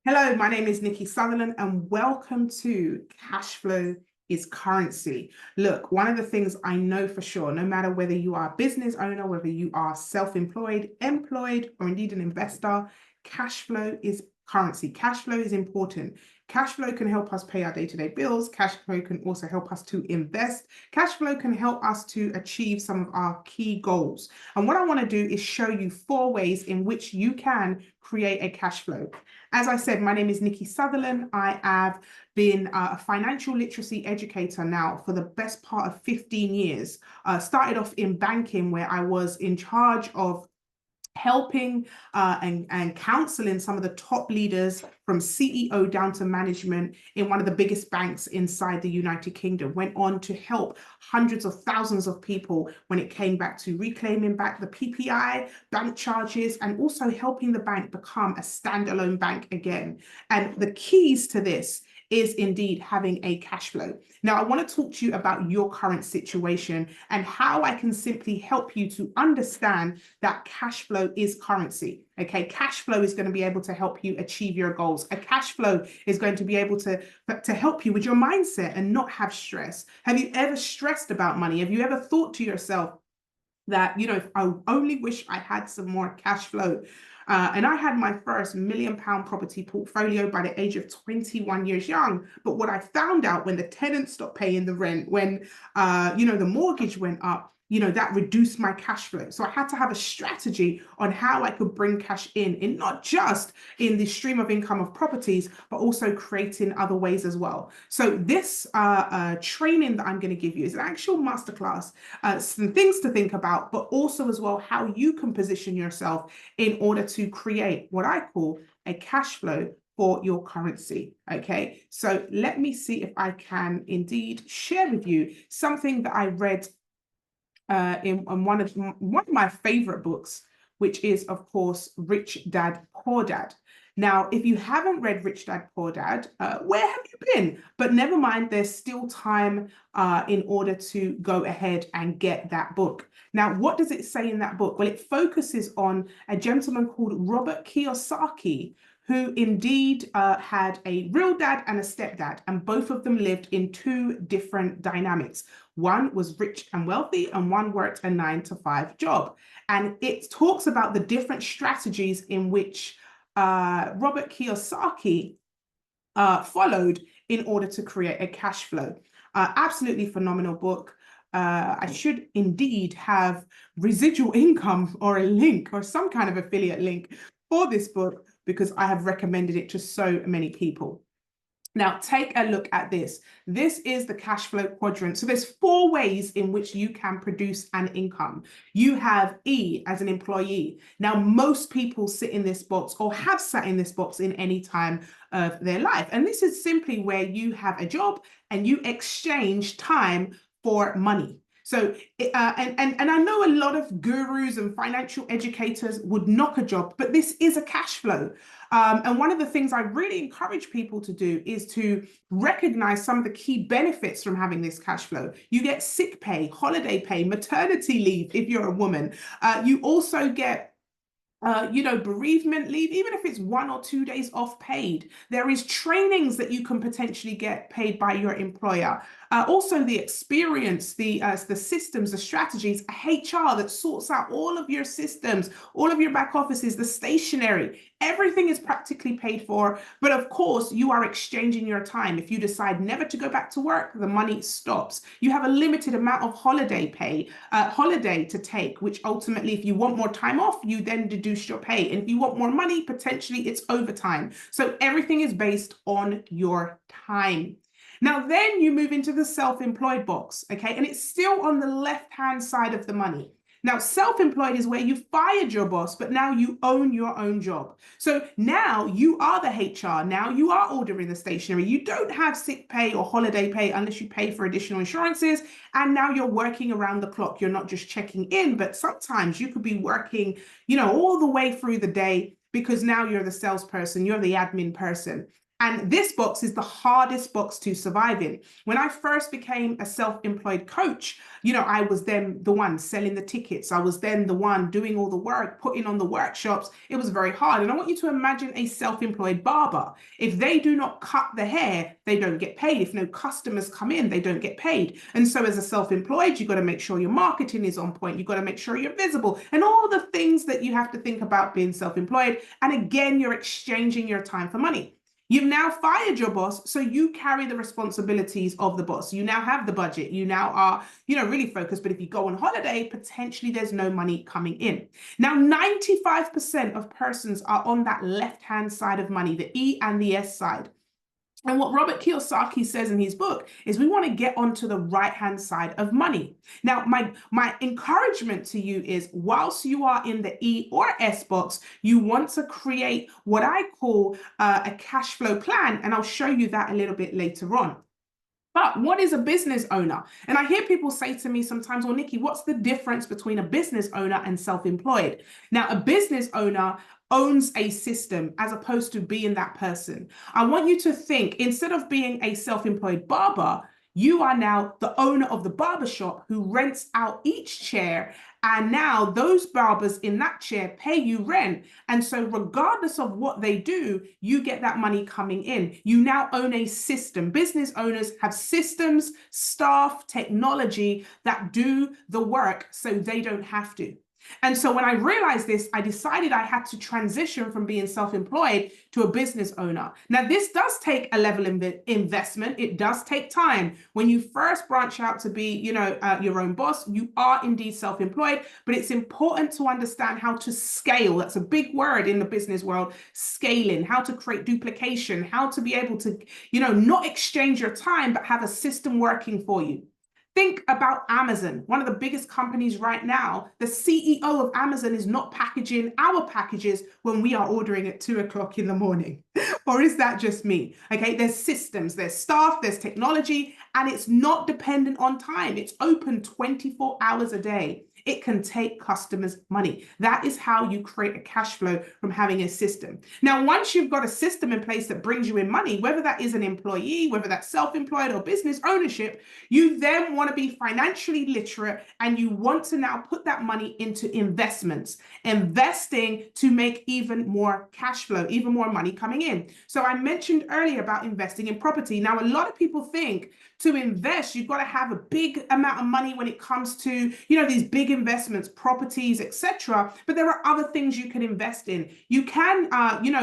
Hello, my name is Nikki Sutherland and welcome to Cashflow is Currency. Look, one of the things I know for sure, no matter whether you are a business owner, whether you are self-employed, employed, or indeed an investor, cash flow is currency. Cash flow is important. Cash flow can help us pay our day-to-day bills. Cash flow can also help us to invest. Cash flow can help us to achieve some of our key goals. And what I want to do is show you 4 ways in which you can create a cash flow. As I said, my name is Nikki Sutherland. I have been a financial literacy educator now for the best part of 15 years. Started off in banking, where I was in charge of helping and counseling some of the top leaders from CEO down to management in one of the biggest banks inside the United Kingdom. Went on to help hundreds of thousands of people when it came back to reclaiming back the PPI, bank charges, and also helping the bank become a standalone bank again. And the keys to this is indeed having a cash flow. Now, I want to talk to you about your current situation and how I can simply help you to understand that cash flow is currency. Okay, cash flow is going to be able to help you achieve your goals. A cash flow is going to be able to help you with your mindset and not have stress. Have you ever stressed about money? Have you ever thought to yourself that, if I only wish I had some more cash flow? And I had my first £1 million property portfolio by the age of 21 years young. But what I found out when the tenants stopped paying the rent, when, the mortgage went up, that reduced my cash flow. So I had to have a strategy on how I could bring cash in not just in the stream of income of properties, but also creating other ways as well. So this training that I'm going to give you is an actual masterclass, some things to think about, but also as well how you can position yourself in order to create what I call a cash flow for your currency. Okay, so let me see if I can indeed share with you something that I read in one of my favorite books, which is, of course, Rich Dad, Poor Dad. Now, if you haven't read Rich Dad, Poor Dad, where have you been? But never mind, there's still time in order to go ahead and get that book. Now, what does it say in that book? Well, it focuses on a gentleman called Robert Kiyosaki, who indeed had a real dad and a stepdad, and both of them lived in 2 different dynamics. One was rich and wealthy, and one worked a 9-to-5 job. And it talks about the different strategies in which Robert Kiyosaki followed in order to create a cash flow. Absolutely phenomenal book. I should indeed have residual income or a link or some kind of affiliate link for this book, because I have recommended it to so many people. Now, take a look at this. This is the cash flow quadrant. So there's 4 ways in which you can produce an income. You have E as an employee. Now, most people sit in this box or have sat in this box in any time of their life. And this is simply where you have a job and you exchange time for money. So, and I know a lot of gurus and financial educators would knock a job, but this is a cash flow. And one of the things I really encourage people to do is to recognize some of the key benefits from having this cash flow. You get sick pay, holiday pay, maternity leave if you're a woman. You also get bereavement leave, even if it's 1 or 2 days off paid. There is trainings that you can potentially get paid by your employer. Also the experience, the systems, the strategies, HR that sorts out all of your systems, all of your back offices, the stationery, everything is practically paid for. But of course, you are exchanging your time. If you decide never to go back to work, the money stops. You have a limited amount of holiday pay, holiday to take, which ultimately, if you want more time off, you then deduce your pay. And if you want more money, potentially it's overtime. So everything is based on your time. Now, then you move into the self-employed box, okay? And it's still on the left-hand side of the money. Now, self-employed is where you fired your boss, but now you own your own job. So now you are the HR. Now you are ordering the stationery. You don't have sick pay or holiday pay unless you pay for additional insurances. And now you're working around the clock. You're not just checking in, but sometimes you could be working, all the way through the day, because now you're the salesperson, you're the admin person. And this box is the hardest box to survive in. When I first became a self-employed coach, I was then the one selling the tickets. I was then the one doing all the work, putting on the workshops. It was very hard. And I want you to imagine a self-employed barber. If they do not cut the hair, they don't get paid. If no customers come in, they don't get paid. And so as a self-employed, you've got to make sure your marketing is on point. You've got to make sure you're visible and all the things that you have to think about being self-employed. And again, you're exchanging your time for money. You've now fired your boss, so you carry the responsibilities of the boss. You now have the budget. You now are, really focused. But if you go on holiday, potentially there's no money coming in. Now, 95% of persons are on that left-hand side of money, the E and the S side. And what Robert Kiyosaki says in his book is we want to get onto the right-hand side of money. Now, my encouragement to you is whilst you are in the E or S box, you want to create what I call a cash flow plan. And I'll show you that a little bit later on. But what is a business owner? And I hear people say to me sometimes, well, Nikki, what's the difference between a business owner and self-employed? Now, a business owner owns a system as opposed to being that person. I want you to think, instead of being a self-employed barber, you are now the owner of the barbershop who rents out each chair. And now those barbers in that chair pay you rent. And so regardless of what they do, you get that money coming in. You now own a system. Business owners have systems, staff, technology that do the work so they don't have to. And so when I realized this, I decided I had to transition from being self-employed to a business owner. Now, this does take a level of investment. It does take time. When you first branch out to be, your own boss, you are indeed self-employed, but it's important to understand how to scale. That's a big word in the business world, scaling, how to create duplication, how to be able to, not exchange your time, but have a system working for you. Think about Amazon, one of the biggest companies right now. The CEO of Amazon is not packaging our packages when we are ordering at 2 o'clock in the morning. Or is that just me? Okay, there's systems, there's staff, there's technology, and it's not dependent on time. It's open 24 hours a day. It can take customers' money. That is how you create a cash flow from having a system. Now, once you've got a system in place that brings you in money, whether that is an employee, whether that's self-employed or business ownership, you then want to be financially literate and you want to now put that money into investments, investing to make even more cash flow, even more money coming in. So I mentioned earlier about investing in property. Now, a lot of people think to invest, you've got to have a big amount of money when it comes to, these big investments, properties, etc. But there are other things you can invest in. You can,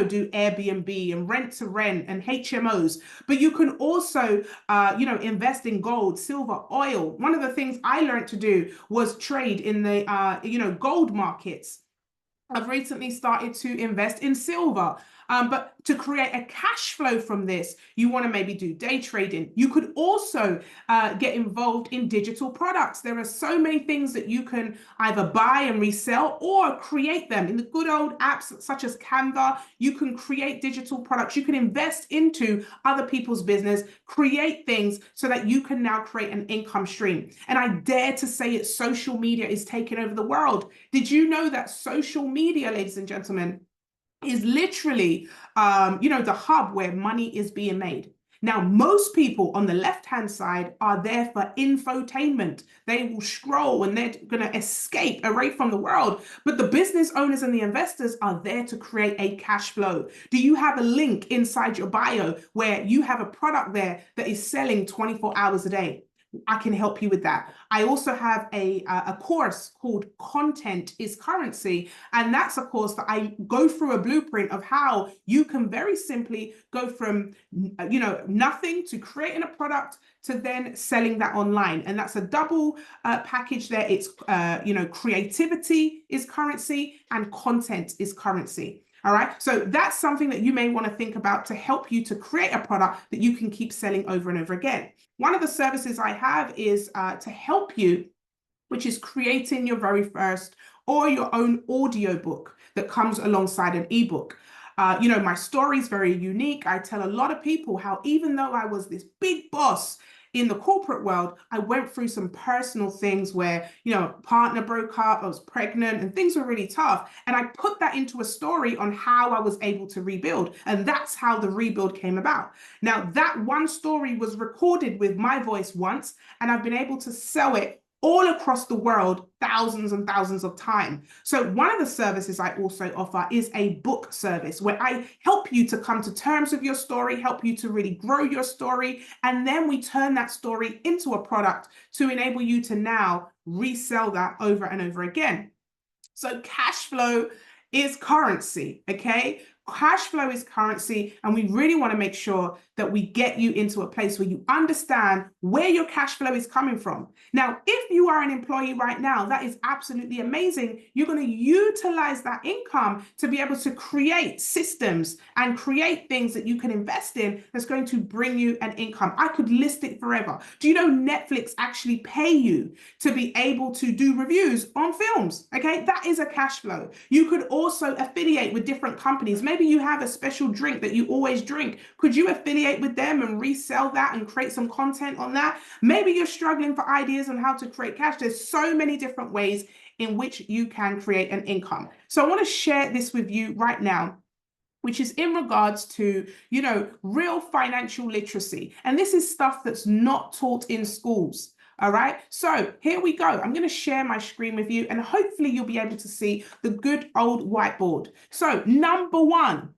do Airbnb and rent to rent and HMOs, but you can also, invest in gold, silver, oil. One of the things I learned to do was trade in the, gold markets. I've recently started to invest in silver. But to create a cash flow from this, you want to maybe do day trading. You could also get involved in digital products. There are so many things that you can either buy and resell or create them. In the good old apps such as Canva, you can create digital products. You can invest into other people's business, create things so that you can now create an income stream. And I dare to say it, social media is taking over the world. Did you know that social media, ladies and gentlemen, is literally, the hub where money is being made? Now, most people on the left-hand side are there for infotainment. They will scroll and they're going to escape away from the world. But the business owners and the investors are there to create a cash flow. Do you have a link inside your bio where you have a product there that is selling 24 hours a day? I can help you with that. I also have a course called Content is Currency. And that's a course that I go through a blueprint of how you can very simply go from, nothing to creating a product to then selling that online. And that's a double package there. It's, creativity is currency and content is currency. All right. So that's something that you may want to think about to help you to create a product that you can keep selling over and over again. One of the services I have is to help you, which is creating your very first or your own audiobook that comes alongside an ebook. My story is very unique. I tell a lot of people how even though I was this big boss in the corporate world, I went through some personal things where, a partner broke up, I was pregnant, and things were really tough. And I put that into a story on how I was able to rebuild. And that's how the rebuild came about. Now, that one story was recorded with my voice once, and I've been able to sell it all across the world, thousands and thousands of times. So one of the services I also offer is a book service where I help you to come to terms with your story, help you to really grow your story, and then we turn that story into a product to enable you to now resell that over and over again. So cash flow is currency, okay? Cash flow is currency, and we really want to make sure that we get you into a place where you understand where your cash flow is coming from. Now, if you are an employee right now, that is absolutely amazing. You're going to utilize that income to be able to create systems and create things that you can invest in that's going to bring you an income. I could list it forever. Do you know Netflix actually pay you to be able to do reviews on films? Okay, that is a cash flow. You could also affiliate with different companies. Maybe you have a special drink that you always drink. Could you affiliate with them and resell that and create some content on that? Maybe you're struggling for ideas on how to create cash. There's so many different ways in which you can create an income. So I want to share this with you right now, which is in regards to, real financial literacy. And this is stuff that's not taught in schools. All right, so here we go. I'm going to share my screen with you, and hopefully you'll be able to see the good old whiteboard. So number one,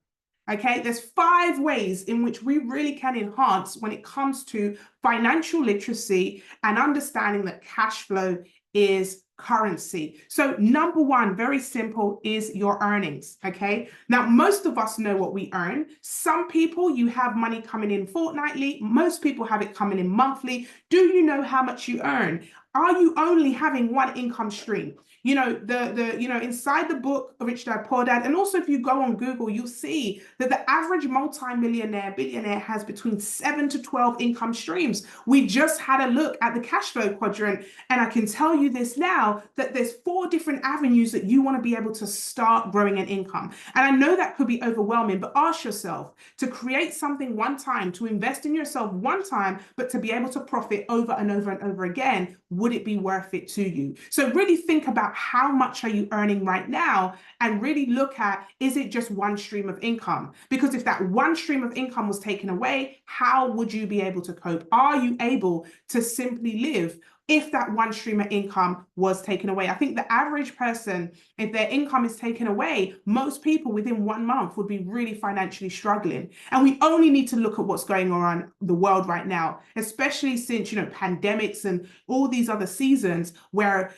okay, there's 5 ways in which we really can enhance when it comes to financial literacy and understanding that cash flow is currency. So number one, very simple, is your earnings. Okay. Now, most of us know what we earn. Some people, you have money coming in fortnightly. Most people have it coming in monthly. Do you know how much you earn? Are you only having one income stream? Inside the book, Rich Dad Poor Dad, and also if you go on Google, you'll see that the average multi-millionaire, billionaire has between 7 to 12 income streams. We just had a look at the cash flow quadrant, and I can tell you this now, that there's 4 different avenues that you want to be able to start growing an income. And I know that could be overwhelming, but ask yourself, to create something one time, to invest in yourself one time, but to be able to profit over and over and over again, would it be worth it to you? So really think about how much are you earning right now, and really look at, is it just one stream of income? Because if that one stream of income was taken away, how would you be able to cope? Are you able to simply live if that one stream of income was taken away? I think the average person, if their income is taken away, most people within 1 month would be really financially struggling. And we only need to look at what's going on in the world right now, especially since, pandemics and all these other seasons where,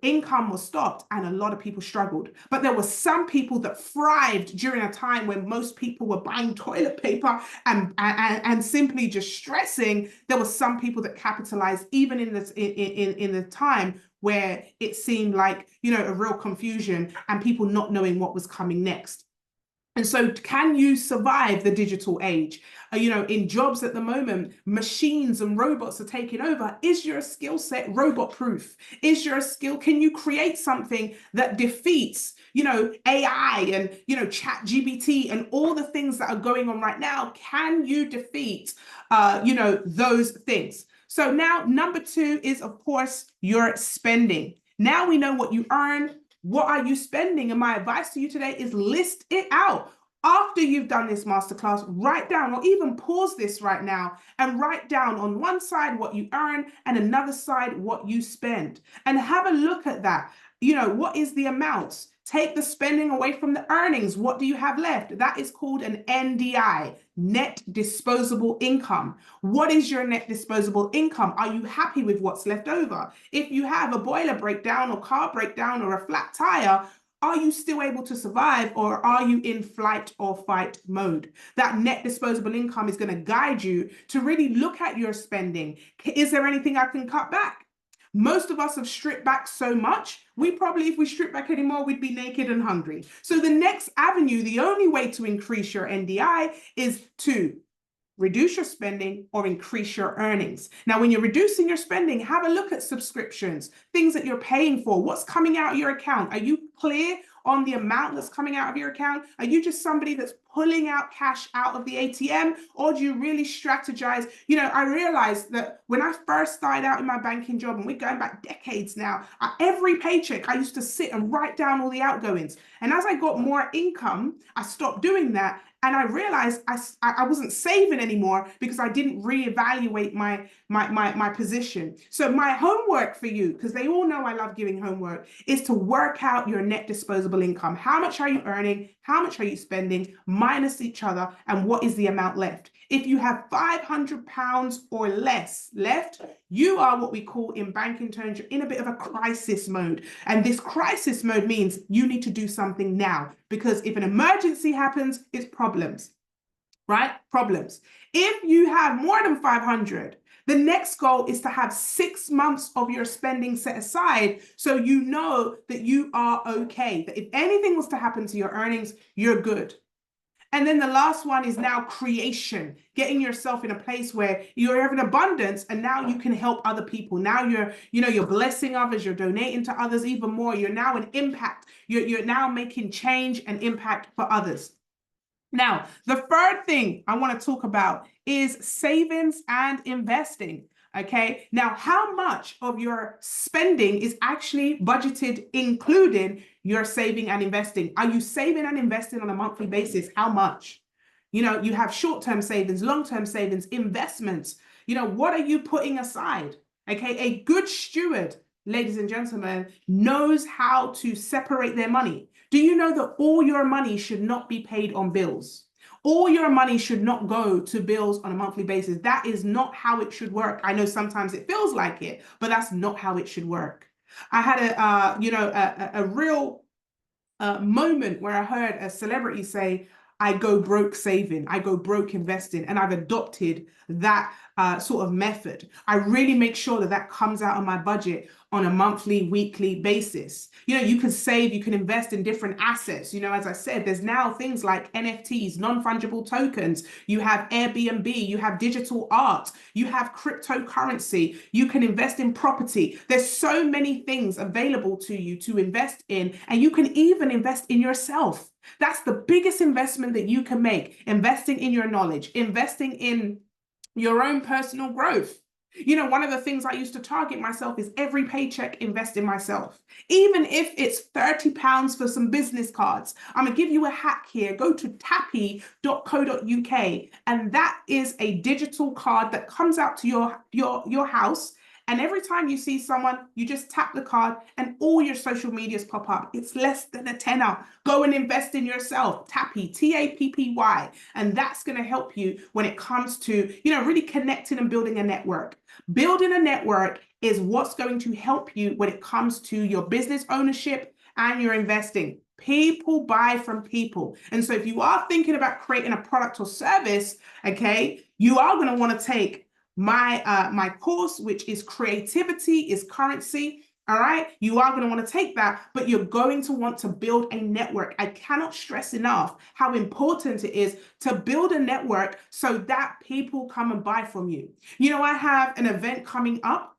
income was stopped and a lot of people struggled. But there were some people that thrived during a time when most people were buying toilet paper and simply just stressing. There were some people that capitalized even in this in the time where it seemed like, a real confusion and people not knowing what was coming next. And so can you survive the digital age? In jobs at the moment, machines and robots are taking over. Is your skill set robot proof? Is your skill, can you create something that defeats, AI and, ChatGPT and all the things that are going on right now? Can you defeat, those things? So now number 2 is, of course, your spending. Now we know what you earn. What are you spending? And my advice to you today is list it out. After you've done this masterclass, write down, or even pause this right now and write down on one side what you earn and another side what you spend, and have a look at that. What is the amounts? Take the spending away from the earnings. What do you have left? That is called an NDI, net disposable income. What is your net disposable income? Are you happy with what's left over? If you have a boiler breakdown or car breakdown or a flat tire, are you still able to survive, or are you in flight or fight mode? That net disposable income is going to guide you to really look at your spending. Is there anything I can cut back? Most of us have stripped back so much, we probably, if we strip back anymore, we'd be naked and hungry. So the next avenue, the only way to increase your NDI is to reduce your spending or increase your earnings. Now, when you're reducing your spending, have a look at subscriptions, things that you're paying for, what's coming out of your account. Are you clear on the amount that's coming out of your account? Are you just somebody that's pulling out cash out of the ATM, or do you really strategize? You know, I realized that when I first started out in my banking job, and we're going back decades now, every paycheck, I used to sit and write down all the outgoings. And as I got more income, I stopped doing that. And I realized I wasn't saving anymore because I didn't reevaluate my position. So my homework for you, because they all know I love giving homework, is to work out your net disposable income. How much are you earning? How much are you spending? Minus each other, and what is the amount left? If you have £500 or less left, you are what we call in banking terms, you're in a bit of a crisis mode. And this crisis mode means you need to do something now, because if an emergency happens, it's problems, right? Problems. If you have more than 500, the next goal is to have 6 months of your spending set aside so you know that you are okay, that if anything was to happen to your earnings, you're good. And then the last one is now creation, getting yourself in a place where you're having abundance and now you can help other people. Now you're blessing others, you're donating to others even more. You're now an impact. You're now making change and impact for others. Now, the third thing I want to talk about is savings and investing. Okay, now how much of your spending is actually budgeted, including your saving and investing? Are you saving and investing on a monthly basis? How much? You know, you have short-term savings, long-term savings, investments. You know, what are you putting aside? Okay, a good steward, ladies and gentlemen, knows how to separate their money. Do you know that all your money should not be paid on bills? All your money should not go to bills on a monthly basis. That is not how it should work. I know sometimes it feels like it, but that's not how it should work. I had a real moment where I heard a celebrity say, I go broke saving, I go broke investing, and I've adopted that sort of method. I really make sure that that comes out of my budget on a monthly, weekly basis. You know, you can save, you can invest in different assets. You know, as I said, there's now things like NFTs, non-fungible tokens. You have Airbnb, you have digital art, you have cryptocurrency, you can invest in property. There's so many things available to you to invest in, and you can even invest in yourself. That's the biggest investment that you can make, investing in your knowledge, investing in your own personal growth. You know, one of the things I used to target myself is every paycheck, invest in myself. Even if it's £30 for some business cards, I'm gonna give you a hack here. Go to tappy.co.uk, and that is a digital card that comes out to your house. And every time you see someone, you just tap the card and all your social medias pop up. It's less than a tenner. Go and invest in yourself. Tappy, Tappy. And that's going to help you when it comes to, you know, really connecting and building a network. Building a network is what's going to help you when it comes to your business ownership and your investing. People buy from people. And so if you are thinking about creating a product or service, okay, you are going to want to take my course, which is Creativity is Currency. All right, you are going to want to take that, but you're going to want to build a network. I cannot stress enough how important it is to build a network so that people come and buy from you. You know, I have an event coming up,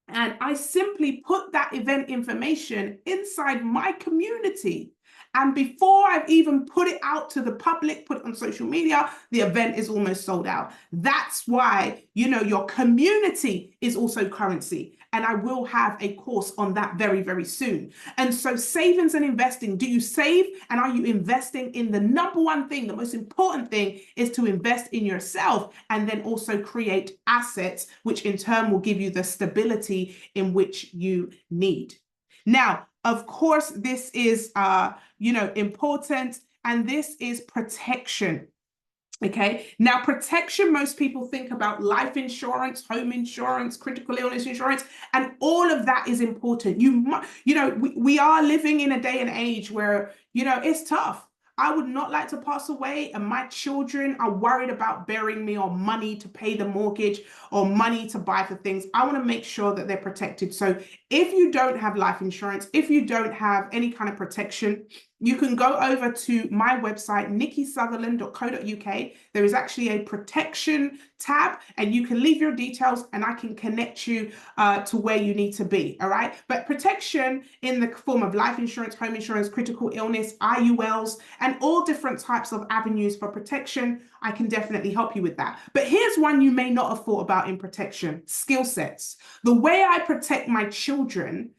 and I simply put that event information inside my community. And before I've even put it out to the public, put it on social media, the event is almost sold out. That's why, you know, your community is also currency. And I will have a course on that very, very soon. And so savings and investing, do you save and are you investing in the number one thing? The most important thing is to invest in yourself and then also create assets, which in turn will give you the stability in which you need. Now, of course, this is, important, and this is protection. Okay, now protection, most people think about life insurance, home insurance, critical illness insurance, and all of that is important. We are living in a day and age where, you know, it's tough. I would not like to pass away and my children are worried about burying me or money to pay the mortgage or money to buy for things. I want to make sure that they're protected. So If you don't have life insurance, if you don't have any kind of protection, you can go over to my website, nikkisutherland.co.uk. There is actually a protection tab, and you can leave your details and I can connect you to where you need to be, all right? But protection in the form of life insurance, home insurance, critical illness, IULs, and all different types of avenues for protection, I can definitely help you with that. But here's one you may not have thought about in protection: skill sets. The way I protect my children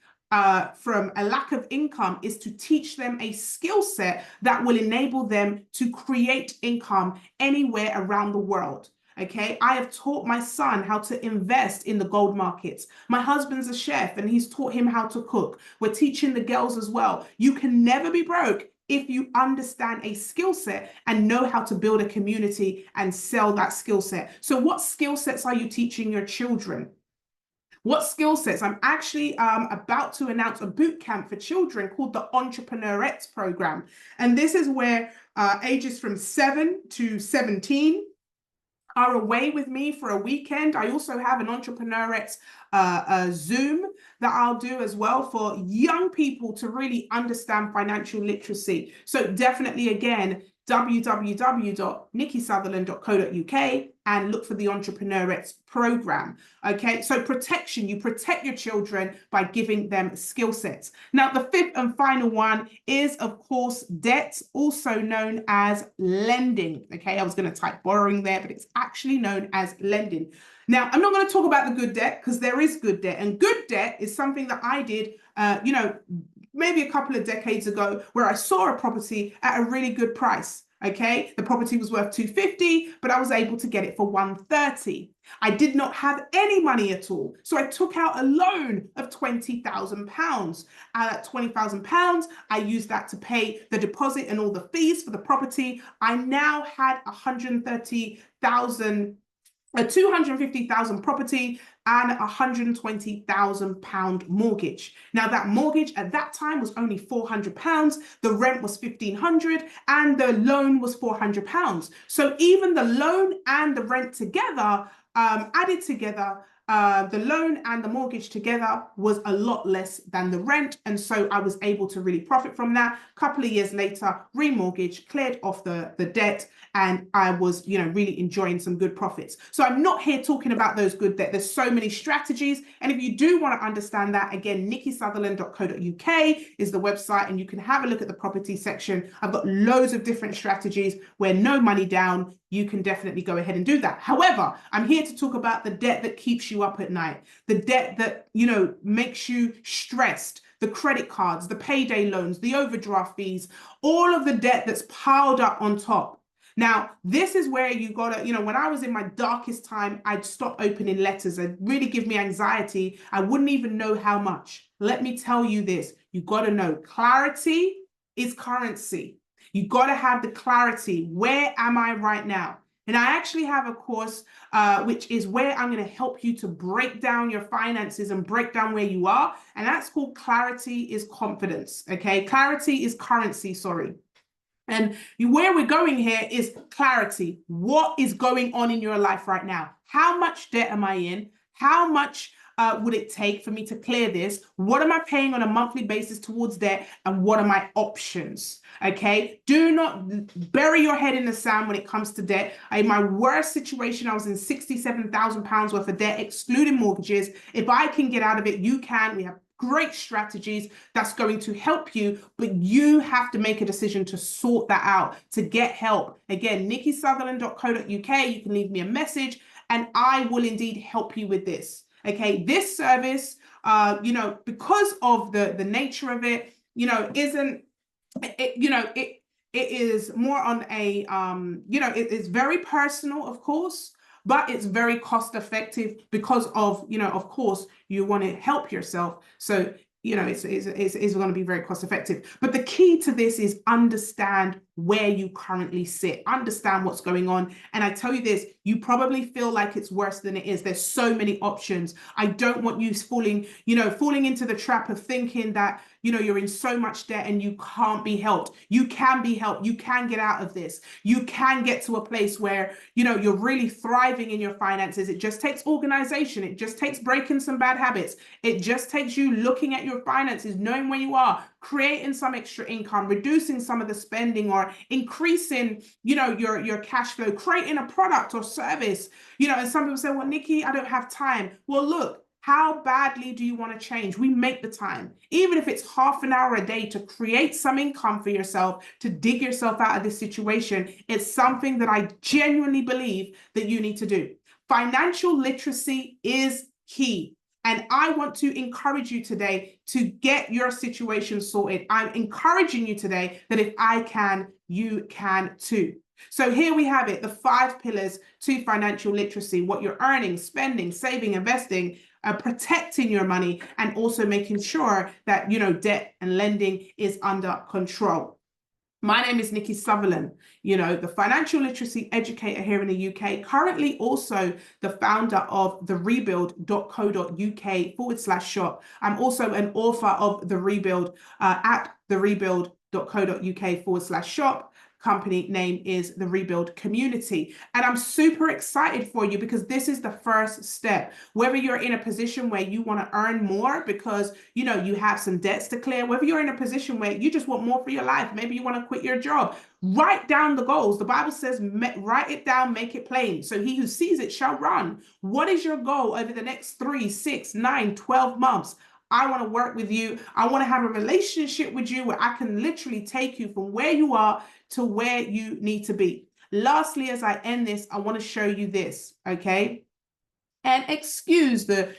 from a lack of income is to teach them a skill set that will enable them to create income anywhere around the world. Okay, I have taught my son how to invest in the gold markets. My husband's a chef and he's taught him how to cook. We're teaching the girls as well. You can never be broke if you understand a skill set and know how to build a community and sell that skill set. So what skill sets are you teaching your children? What skill sets? I'm actually about to announce a boot camp for children called the Entrepreneurettes program. And this is where ages from 7 to 17 are away with me for a weekend. I also have an Entrepreneurettes Zoom that I'll do as well for young people to really understand financial literacy. So definitely, again, www.nikkisutherland.co.uk and look for the Entrepreneurettes program. Okay, so protection, you protect your children by giving them skill sets. Now, the fifth and final one is, of course, debt, also known as lending. Okay, I was going to type borrowing there, but it's actually known as lending. Now, I'm not going to talk about the good debt because there is good debt, and good debt is something that I did, maybe a couple of decades ago, where I saw a property at a really good price. Okay, the property was worth 250, but I was able to get it for 130. I did not have any money at all, so I took out a loan of £20,000. At £20,000, I used that to pay the deposit and all the fees for the property. I now had 130,000. A 250,000 property and £120,000 mortgage. Now that mortgage at that time was only £400, the rent was £1,500, and the loan was £400. So even the loan and the rent together, added together, the loan and the mortgage together was a lot less than the rent. And so I was able to really profit from that. A couple of years later, remortgage, cleared off the debt, and I was, really enjoying some good profits. So I'm not here talking about those good debt. There's so many strategies. And if you do want to understand that, again, nikkisutherland.co.uk is the website, and you can have a look at the property section. I've got loads of different strategies where no money down, you can definitely go ahead and do that. However, I'm here to talk about the debt that keeps you up at night, the debt that, makes you stressed, the credit cards, the payday loans, the overdraft fees, all of the debt that's piled up on top. Now, this is where you gotta, when I was in my darkest time, I'd stop opening letters. It'd really give me anxiety. I wouldn't even know how much. Let me tell you this, you gotta know clarity is currency. You gotta have the clarity. Where am I right now? And I actually have a course, which is where I'm going to help you to break down your finances and break down where you are. And that's called Clarity is Confidence. Okay. Clarity is currency. Sorry. And where we're going here is clarity. What is going on in your life right now? How much debt am I in? How much would it take for me to clear this? What am I paying on a monthly basis towards debt? And what are my options? Okay, do not bury your head in the sand when it comes to debt. In my worst situation, I was in £67,000 worth of debt, excluding mortgages. If I can get out of it, you can. We have great strategies that's going to help you, but you have to make a decision to sort that out, to get help. Again, nikkisutherland.co.uk, you can leave me a message and I will indeed help you with this. Okay, this service, because of the nature of it, it is more on a, it is very personal, of course, but it's very cost effective because of, of course, you want to help yourself. So, it's going to be very cost effective. But the key to this is understand where you currently sit, understand what's going on. And I tell you this, you probably feel like it's worse than it is. There's so many options. I don't want you falling into the trap of thinking that, you're in so much debt and you can't be helped. You can be helped. You can get out of this. You can get to a place where, you're really thriving in your finances. It just takes organization. It just takes breaking some bad habits. It just takes you looking at your finances, knowing where you are, creating some extra income, reducing some of the spending, or increasing, your cash flow, creating a product or service, and some people say, well, Nikki, I don't have time. Well, look, how badly do you want to change? We make the time, even if it's half an hour a day, to create some income for yourself, to dig yourself out of this situation. It's something that I genuinely believe that you need to do. Financial literacy is key. And I want to encourage you today to get your situation sorted. I'm encouraging you today that if I can, you can too. So here we have it, the 5 pillars to financial literacy: what you're earning, spending, saving, investing, protecting your money, and also making sure that, debt and lending is under control. My name is Nikki Sutherland, the financial literacy educator here in the UK, currently also the founder of therebuild.co.uk/shop. I'm also an author of The Rebuild at therebuild.co.uk/shop. Company name is The Rebuild Community. And I'm super excited for you because this is the first step. Whether you're in a position where you want to earn more because, you have some debts to clear, whether you're in a position where you just want more for your life, maybe you want to quit your job, write down the goals. The Bible says, write it down, make it plain. So he who sees it shall run. What is your goal over the next 3, 6, 9, 12 months? I want to work with you. I want to have a relationship with you where I can literally take you from where you are to where you need to be. Lastly, as I end this, I want to show you this, okay? And excuse the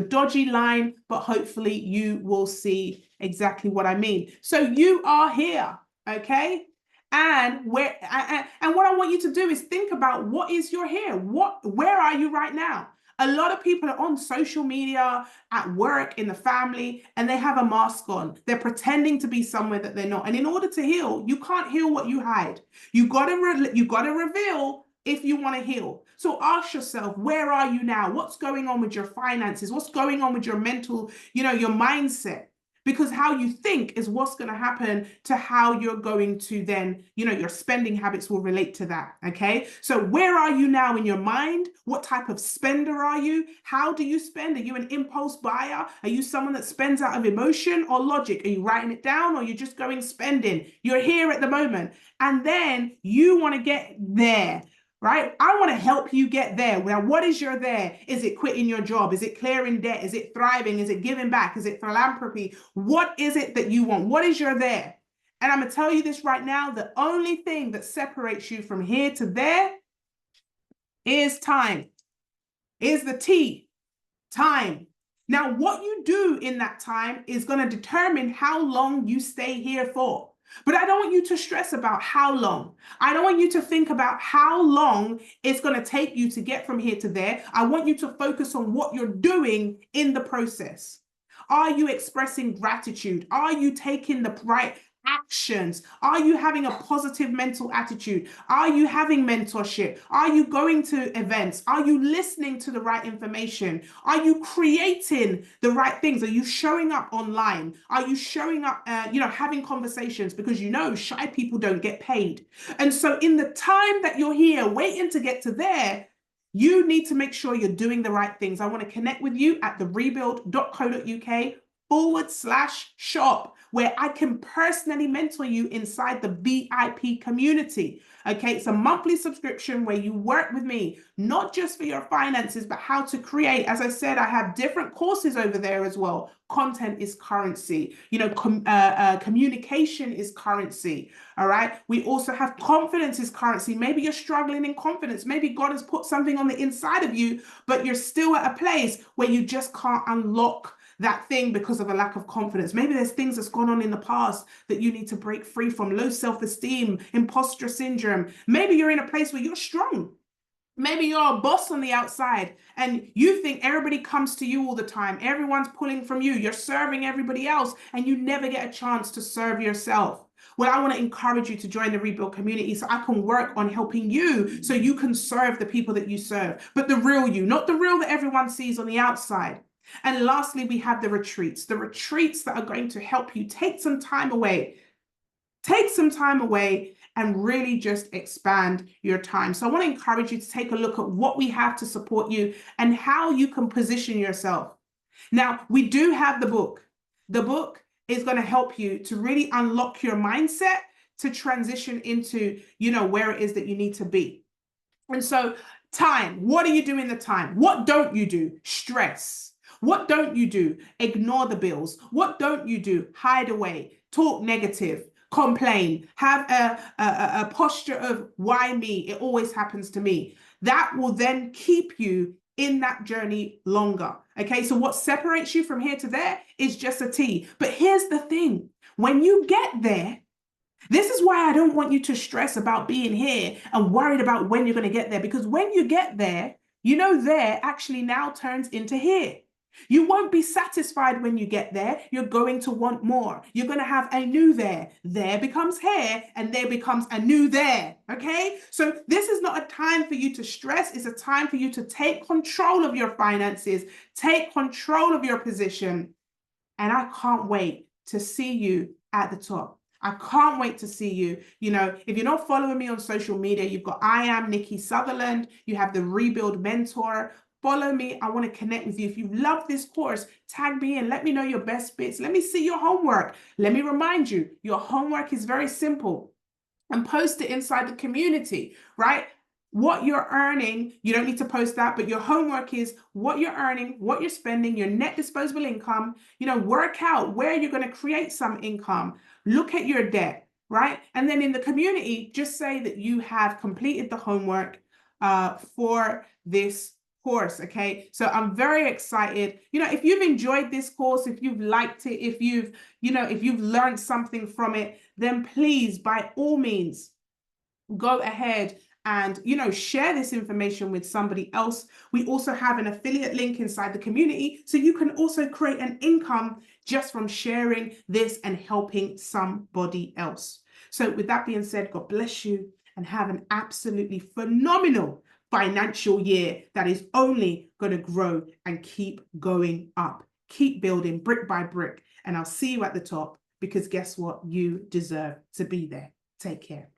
dodgy line, but hopefully you will see exactly what I mean. So you are here, okay? And what I want you to do is think about what is your here. Where are you right now? A lot of people are on social media, at work, in the family, and they have a mask on. They're pretending to be somewhere that they're not. And in order to heal, you can't heal what you hide. You got to reveal if you want to heal. So ask yourself, where are you now? What's going on with your finances? What's going on with your mental, your mindset? Because how you think is what's going to happen to how you're going to then, your spending habits will relate to that, okay? So where are you now in your mind? What type of spender are you? How do you spend? Are you an impulse buyer? Are you someone that spends out of emotion or logic? Are you writing it down or you're just going spending? You're here at the moment. And then you want to get there. Right? I want to help you get there. Now, what is your there? Is it quitting your job? Is it clearing debt? Is it thriving? Is it giving back? Is it philanthropy? What is it that you want? What is your there? And I'm going to tell you this right now. The only thing that separates you from here to there is time, is the T, time. Now, what you do in that time is going to determine how long you stay here for. But I don't want you to stress about how long. I don't want you to think about how long it's going to take you to get from here to there. I want you to focus on what you're doing in the process. Are you expressing gratitude? Are you taking the right actions? Are you having a positive mental attitude? Are you having mentorship? Are you going to events? Are you listening to the right information? Are you creating the right things? Are you showing up online? Are you showing up, having conversations? Because shy people don't get paid. And so in the time that you're here waiting to get to there, you need to make sure you're doing the right things. I want to connect with you at therebuild.co.uk/shop, where I can personally mentor you inside the VIP community. Okay, it's a monthly subscription where you work with me, not just for your finances, but how to create. As I said, I have different courses over there as well. Content is currency. Communication is currency. All right. We also have confidence is currency. Maybe you're struggling in confidence. Maybe God has put something on the inside of you, but you're still at a place where you just can't unlock that thing because of a lack of confidence. Maybe there's things that's gone on in the past that you need to break free from: low self-esteem, imposter syndrome. Maybe you're in a place where you're strong. Maybe you're a boss on the outside and you think everybody comes to you all the time. Everyone's pulling from you. You're serving everybody else and you never get a chance to serve yourself. Well, I want to encourage you to join the Rebuild community so I can work on helping you so you can serve the people that you serve, but the real you, not the real that everyone sees on the outside. And lastly, we have the retreats that are going to help you take some time away. Take some time away and really just expand your time. So I want to encourage you to take a look at what we have to support you and how you can position yourself. Now, we do have the book. The book is going to help you to really unlock your mindset to transition into, where it is that you need to be. And so time, what do you do in the time? What don't you do? Stress. What don't you do? Ignore the bills. What don't you do? Hide away, talk negative, complain, have a posture of why me? It always happens to me. That will then keep you in that journey longer. Okay, so what separates you from here to there is just a T. But here's the thing, when you get there, this is why I don't want you to stress about being here and worried about when you're going to get there, because when you get there, there actually now turns into here. You won't be satisfied when you get there. You're going to want more. You're going to have a new there. There becomes here, and there becomes a new there. Okay? So this is not a time for you to stress. It's a time for you to take control of your finances, take control of your position. And I can't wait to see you at the top. I can't wait to see you. If you're not following me on social media, you've got I Am Nikki Sutherland. You have the Rebuild Mentor. Follow me. I want to connect with you. If you love this course, tag me and let me know your best bits. Let me see your homework. Let me remind you, your homework is very simple. And post it inside the community, right? What you're earning, you don't need to post that, but your homework is what you're earning, what you're spending, your net disposable income, work out where you're going to create some income, look at your debt, right? And then in the community, just say that you have completed the homework for this course. Okay, so I'm very excited. If you've enjoyed this course, if you've liked it, if you've learned something from it, then please, by all means, go ahead and share this information with somebody else. We also have an affiliate link inside the community, so you can also create an income just from sharing this and helping somebody else. So with that being said, God bless you and have an absolutely phenomenal financial year that is only going to grow and keep going up. Keep building brick by brick, and I'll see you at the top, because guess what? You deserve to be there. Take care.